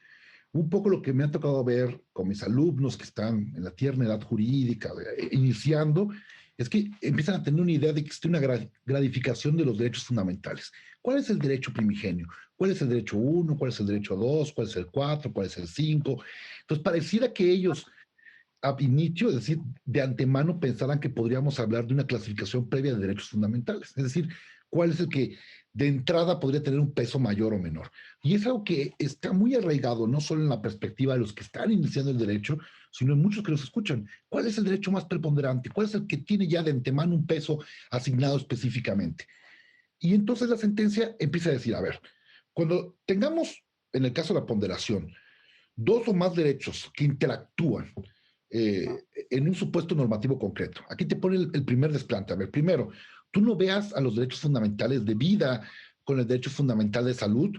Un poco lo que me ha tocado ver con mis alumnos que están en la tierna edad jurídica, iniciando, es que empiezan a tener una idea de que existe una gradificación de los derechos fundamentales. ¿Cuál es el derecho primigenio? ¿Cuál es el derecho 1? ¿Cuál es el derecho 2? ¿Cuál es el 4? ¿Cuál es el 5? Entonces, pareciera que ellos, ab initio, es decir, de antemano, pensaran que podríamos hablar de una clasificación previa de derechos fundamentales. Es decir, cuál es el que de entrada podría tener un peso mayor o menor. Y es algo que está muy arraigado, no solo en la perspectiva de los que están iniciando el derecho, sino en muchos que los escuchan. ¿Cuál es el derecho más preponderante? ¿Cuál es el que tiene ya de antemano un peso asignado específicamente? Y entonces la sentencia empieza a decir, a ver, cuando tengamos, en el caso de la ponderación, dos o más derechos que interactúan en un supuesto normativo concreto. Aquí te pone el primer desplante. A ver, primero, tú no veas a los derechos fundamentales de vida con el derecho fundamental de salud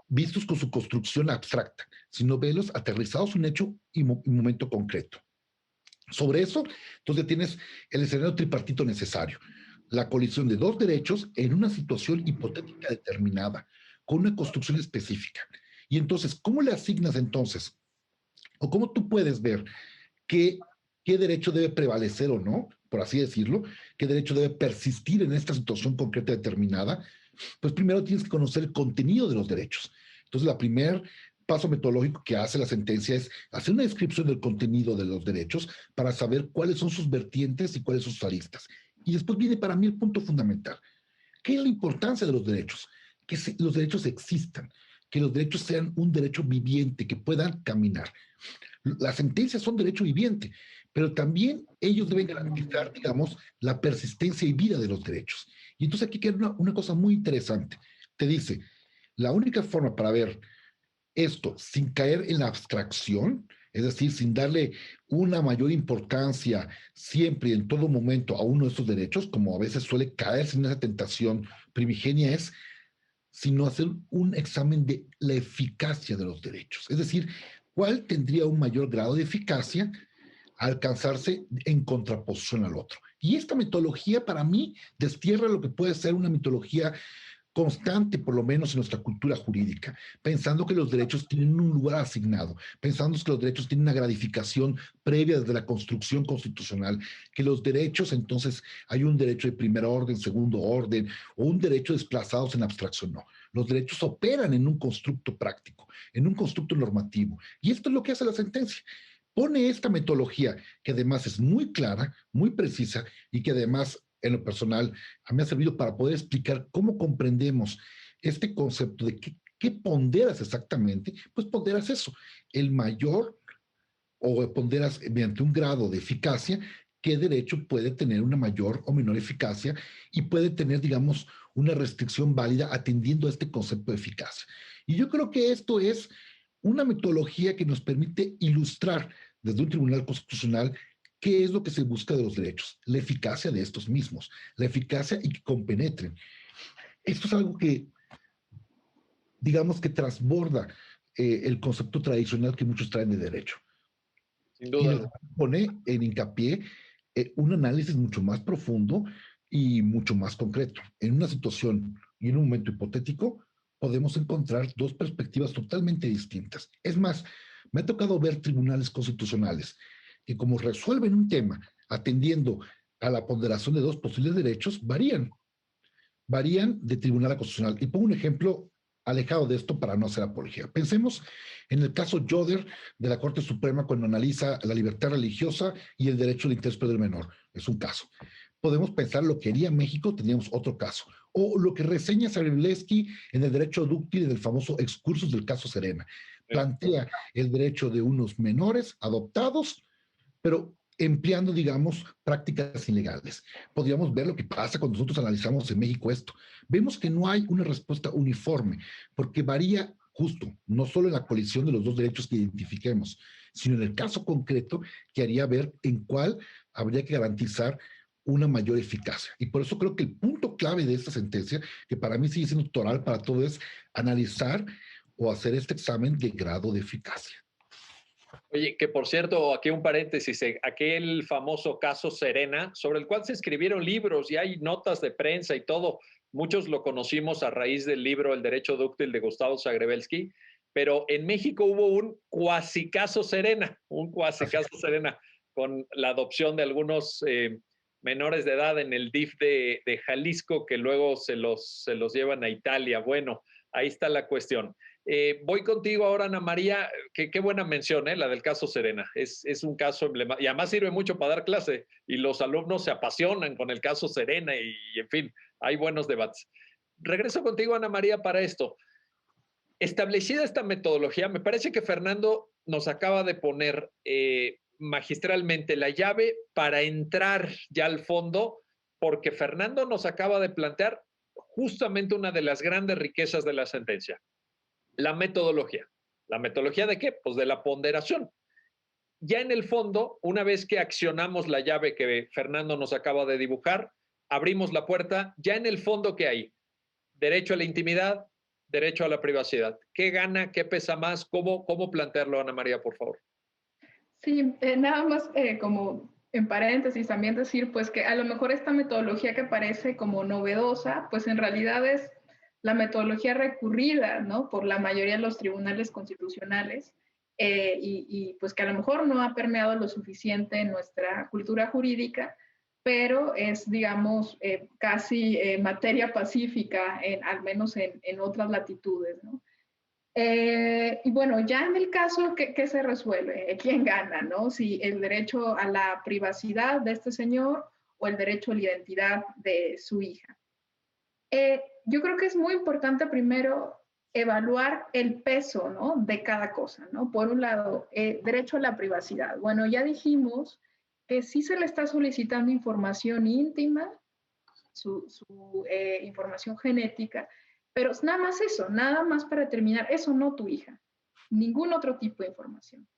vistos con su construcción abstracta, sino velos aterrizados en un hecho y momento concreto. Sobre eso, entonces tienes el escenario tripartito necesario. La colisión de dos derechos en una situación hipotética determinada, con una construcción específica. Y entonces, ¿cómo le asignas entonces? ¿O cómo tú puedes ver qué derecho debe prevalecer o no, por así decirlo, qué derecho debe persistir en esta situación concreta determinada? Pues primero tienes que conocer el contenido de los derechos. Entonces, el primer paso metodológico que hace la sentencia es hacer una descripción del contenido de los derechos para saber cuáles son sus vertientes y cuáles son sus aristas. Y después viene para mí el punto fundamental. ¿Qué es la importancia de los derechos? Que los derechos existan, que los derechos sean un derecho viviente, que puedan caminar. Las sentencias son derecho viviente, pero también ellos deben garantizar, digamos, la persistencia y vida de los derechos. Y entonces aquí queda una cosa muy interesante. Te dice, la única forma para ver esto sin caer en la abstracción, es decir, sin darle una mayor importancia siempre y en todo momento a uno de estos derechos, como a veces suele caerse en esa tentación primigenia, es sino hacer un examen de la eficacia de los derechos. Es decir, ¿cuál tendría un mayor grado de eficacia a alcanzarse en contraposición al otro? Y esta metodología para mí destierra lo que puede ser una metodología constante, por lo menos en nuestra cultura jurídica, pensando que los derechos tienen un lugar asignado, pensando que los derechos tienen una gradificación previa desde la construcción constitucional, que los derechos entonces hay un derecho de primer orden, segundo orden, o un derecho desplazados en abstracción. No, los derechos operan en un constructo práctico, en un constructo normativo, y esto es lo que hace la sentencia. Pone esta metodología, que además es muy clara, muy precisa, y que además en lo personal, a mí me ha servido para poder explicar cómo comprendemos este concepto de ¿Qué ponderas exactamente? Pues ponderas eso, el mayor, o ponderas mediante un grado de eficacia, qué derecho puede tener una mayor o menor eficacia y puede tener, digamos, una restricción válida atendiendo a este concepto de eficacia. Y yo creo que esto es una metodología que nos permite ilustrar desde un tribunal constitucional qué es lo que se busca de los derechos, la eficacia de estos mismos, la eficacia y que compenetren. Esto es algo que, digamos, que transborda el concepto tradicional que muchos traen de derecho. Sin Y duda. les pone en hincapié un análisis mucho más profundo y mucho más concreto. En una situación y en un momento hipotético, podemos encontrar dos perspectivas totalmente distintas. Es más, me ha tocado ver tribunales constitucionales que como resuelven un tema atendiendo a la ponderación de dos posibles derechos, varían de tribunal a constitucional. Y pongo un ejemplo alejado de esto para no hacer apología. Pensemos en el caso Yoder de la Corte Suprema cuando analiza la libertad religiosa y el derecho al interés del menor. Es un caso. Podemos pensar lo que haría México, tendríamos otro caso. O lo que reseña Saribleski en el derecho dúctil del famoso excursus del caso Serena. Plantea el derecho de unos menores adoptados, pero empleando, digamos, prácticas ilegales. Podríamos ver lo que pasa cuando nosotros analizamos en México esto. Vemos que no hay una respuesta uniforme, porque varía justo, no solo en la colisión de los dos derechos que identifiquemos, sino en el caso concreto que haría ver en cuál habría que garantizar una mayor eficacia. Y por eso creo que el punto clave de esta sentencia, que para mí sigue siendo toral para todo, es analizar o hacer este examen de grado de eficacia. Oye, que por cierto, aquí un paréntesis, aquel famoso caso Serena, sobre el cual se escribieron libros y hay notas de prensa y todo, muchos lo conocimos a raíz del libro El Derecho Dúctil de Gustavo Zagrebelsky, pero en México hubo un cuasi caso Serena, con la adopción de algunos menores de edad en el DIF de Jalisco que luego se los llevan a Italia. Bueno, ahí está la cuestión. Voy contigo ahora, Ana María. Qué buena mención, la del caso Serena. Es un caso emblemático y además sirve mucho para dar clase y los alumnos se apasionan con el caso Serena y en fin, hay buenos debates. Regreso contigo, Ana María, para esto. Establecida esta metodología, me parece que Fernando nos acaba de poner magistralmente la llave para entrar ya al fondo, porque Fernando nos acaba de plantear justamente una de las grandes riquezas de la sentencia. La metodología. ¿La metodología de qué? Pues de la ponderación. Ya en el fondo, una vez que accionamos la llave que Fernando nos acaba de dibujar, abrimos la puerta, ya en el fondo, ¿qué hay? Derecho a la intimidad, derecho a la privacidad. ¿Qué gana? ¿Qué pesa más? ¿Cómo plantearlo, Ana María, por favor? Sí, nada más como en paréntesis también decir pues que a lo mejor esta metodología que parece como novedosa, pues en realidad es la metodología recurrida, ¿no? Por la mayoría de los tribunales constitucionales y pues que a lo mejor no ha permeado lo suficiente en nuestra cultura jurídica, pero es, digamos, casi materia pacífica, al menos en otras latitudes, ¿no? Y bueno, ya en el caso, ¿qué se resuelve? ¿Quién gana, no? Si el derecho a la privacidad de este señor o el derecho a la identidad de su hija. Yo creo que es muy importante primero evaluar el peso, ¿no? De cada cosa, ¿no? Por un lado, derecho a la privacidad. Bueno, ya dijimos que sí se le está solicitando información íntima, su información genética, pero es nada más eso, nada más para terminar, eso no tu hija, ningún otro tipo de información.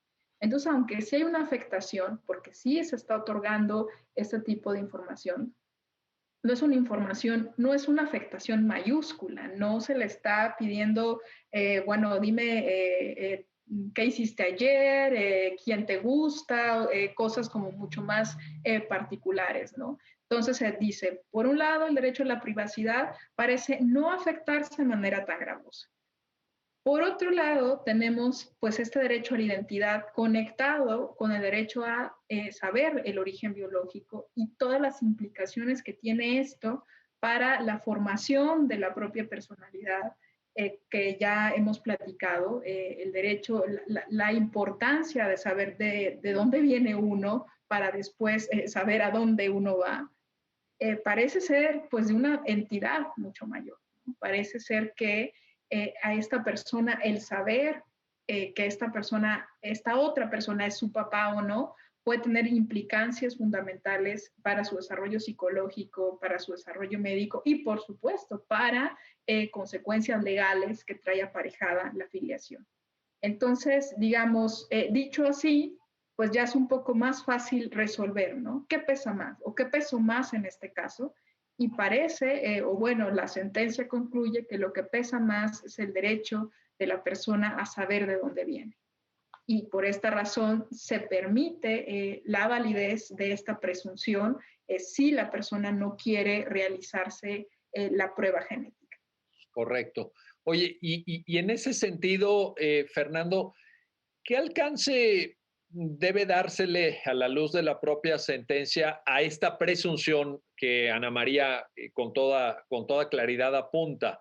Entonces, aunque sí hay una afectación, porque sí se está otorgando este tipo de información, no es una información, no es una afectación mayúscula, no se le está pidiendo, bueno, dime qué hiciste ayer, quién te gusta, cosas como mucho más particulares, ¿no? Entonces se dice, por un lado, el derecho a la privacidad parece no afectarse de manera tan gravosa. Por otro lado, tenemos pues este derecho a la identidad conectado con el derecho a saber el origen biológico y todas las implicaciones que tiene esto para la formación de la propia personalidad que ya hemos platicado, el derecho, la importancia de saber de dónde viene uno para después saber a dónde uno va, parece ser pues de una entidad mucho mayor, ¿no? Parece ser que a esta persona el saber que esta otra persona es su papá o no, puede tener implicancias fundamentales para su desarrollo psicológico, para su desarrollo médico y, por supuesto, para consecuencias legales que trae aparejada la filiación. Entonces, digamos, dicho así, pues ya es un poco más fácil resolver, ¿no? ¿Qué pesa más o qué pesó más en este caso? Y parece, o bueno, la sentencia concluye que lo que pesa más es el derecho de la persona a saber de dónde viene. Y por esta razón se permite la validez de esta presunción si la persona no quiere realizarse la prueba genética. Correcto. Oye, y en ese sentido, Fernando, ¿qué alcance debe dársele a la luz de la propia sentencia a esta presunción que Ana María con toda claridad apunta?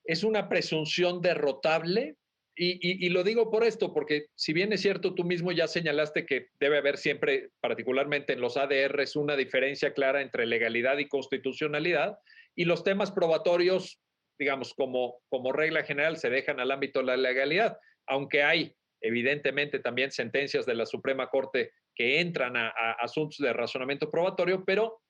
¿Es una presunción derrotable? Y lo digo por esto, porque si bien es cierto, tú mismo ya señalaste que debe haber siempre, particularmente en los ADRs, una diferencia clara entre legalidad y constitucionalidad, y los temas probatorios, digamos, como regla general, se dejan al ámbito de la legalidad, aunque hay evidentemente también sentencias de la Suprema Corte que entran a asuntos de razonamiento probatorio, pero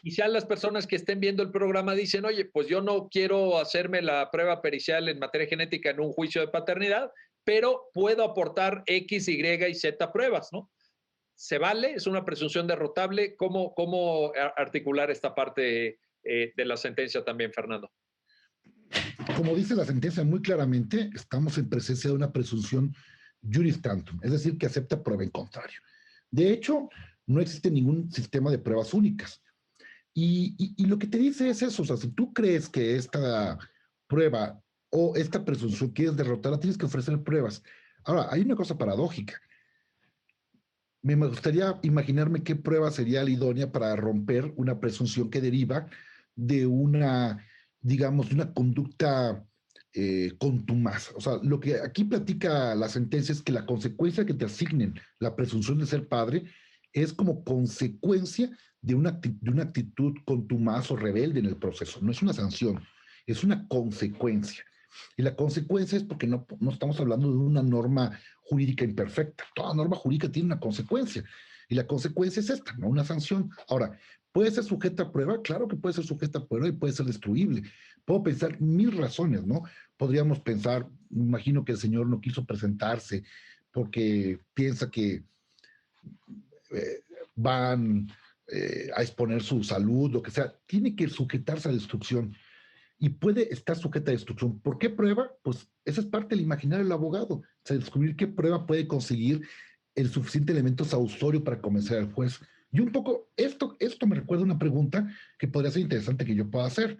quizás las personas que estén viendo el programa dicen, oye, pues yo no quiero hacerme la prueba pericial en materia genética en un juicio de paternidad, pero puedo aportar X, Y y Z pruebas, ¿no? ¿Se vale? ¿Es una presunción derrotable? ¿Cómo articular esta parte de la sentencia también, Fernando? Como dice la sentencia muy claramente, estamos en presencia de una presunción juris tantum, es decir, que acepta prueba en contrario. De hecho, no existe ningún sistema de pruebas únicas. Y lo que te dice es eso, o sea, si tú crees que esta prueba o esta presunción quieres derrotarla, tienes que ofrecer pruebas. Ahora, hay una cosa paradójica. Me gustaría imaginarme qué prueba sería la idónea para romper una presunción que deriva de una, digamos, de una conducta contumaz. O sea, lo que aquí platica la sentencia es que la consecuencia que te asignen la presunción de ser padre es como consecuencia de una actitud contumaz o rebelde en el proceso. No es una sanción, es una consecuencia. Y la consecuencia es porque no estamos hablando de una norma jurídica imperfecta. Toda norma jurídica tiene una consecuencia. Y la consecuencia es esta, no una sanción. Ahora, ¿puede ser sujeta a prueba? Claro que puede ser sujeta a prueba y puede ser destruible. Puedo pensar mil razones, ¿no? Podríamos pensar, me imagino que el señor no quiso presentarse porque piensa que eh, van a exponer su salud, lo que sea. Tiene que sujetarse a destrucción y puede estar sujeta a destrucción. ¿Por qué prueba? Pues esa es parte del imaginario del abogado, o sea, descubrir qué prueba puede conseguir el suficiente elemento saustorio para convencer al juez. Y un poco, esto me recuerda una pregunta que podría ser interesante que yo pueda hacer.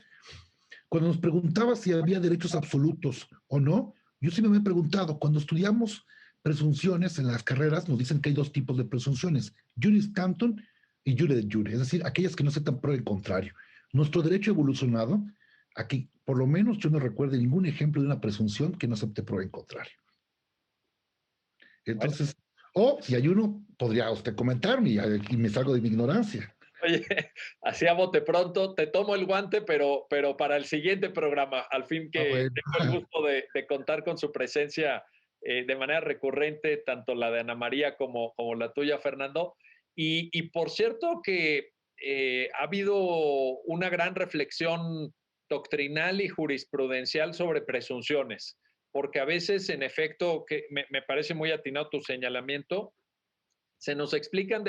Cuando nos preguntaba si había derechos absolutos o no, yo sí me he preguntado, cuando estudiamos presunciones en las carreras, nos dicen que hay dos tipos de presunciones, juris tantum y jure de jure, es decir, aquellas que no aceptan prueba en contrario. Nuestro derecho evolucionado, aquí, por lo menos yo no recuerdo ningún ejemplo de una presunción que no acepte prueba en contrario. Entonces, o si hay uno, podría usted comentarme y me salgo de mi ignorancia. Oye, así a bote pronto, te tomo el guante, pero para el siguiente programa, al fin que Bueno. tengo el gusto de contar con su presencia de manera recurrente, tanto la de Ana María como la tuya, Fernando. Y por cierto que ha habido una gran reflexión doctrinal y jurisprudencial sobre presunciones, porque a veces, en efecto, que me parece muy atinado tu señalamiento, se nos explican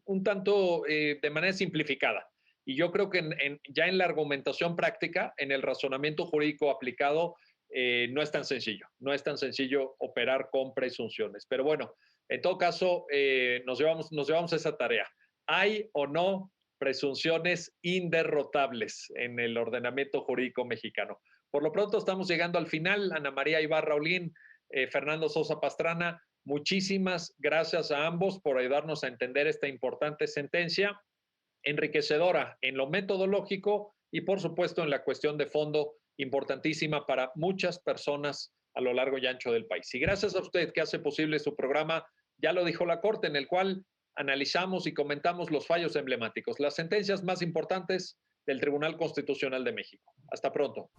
un tanto de manera simplificada. Y yo creo que ya en la argumentación práctica, en el razonamiento jurídico aplicado, no es tan sencillo. No es tan sencillo operar con presunciones. Pero bueno, en todo caso, nos llevamos esa tarea. ¿Hay o no presunciones inderrotables en el ordenamiento jurídico mexicano? Por lo pronto estamos llegando al final. Ana María Ibarra Olín, Fernando Sosa Pastrana, muchísimas gracias a ambos por ayudarnos a entender esta importante sentencia, enriquecedora en lo metodológico y por supuesto en la cuestión de fondo, importantísima para muchas personas a lo largo y ancho del país. Y gracias a usted que hace posible su programa, ya lo dijo la Corte, en el cual analizamos y comentamos los fallos emblemáticos, las sentencias más importantes del Tribunal Constitucional de México. Hasta pronto.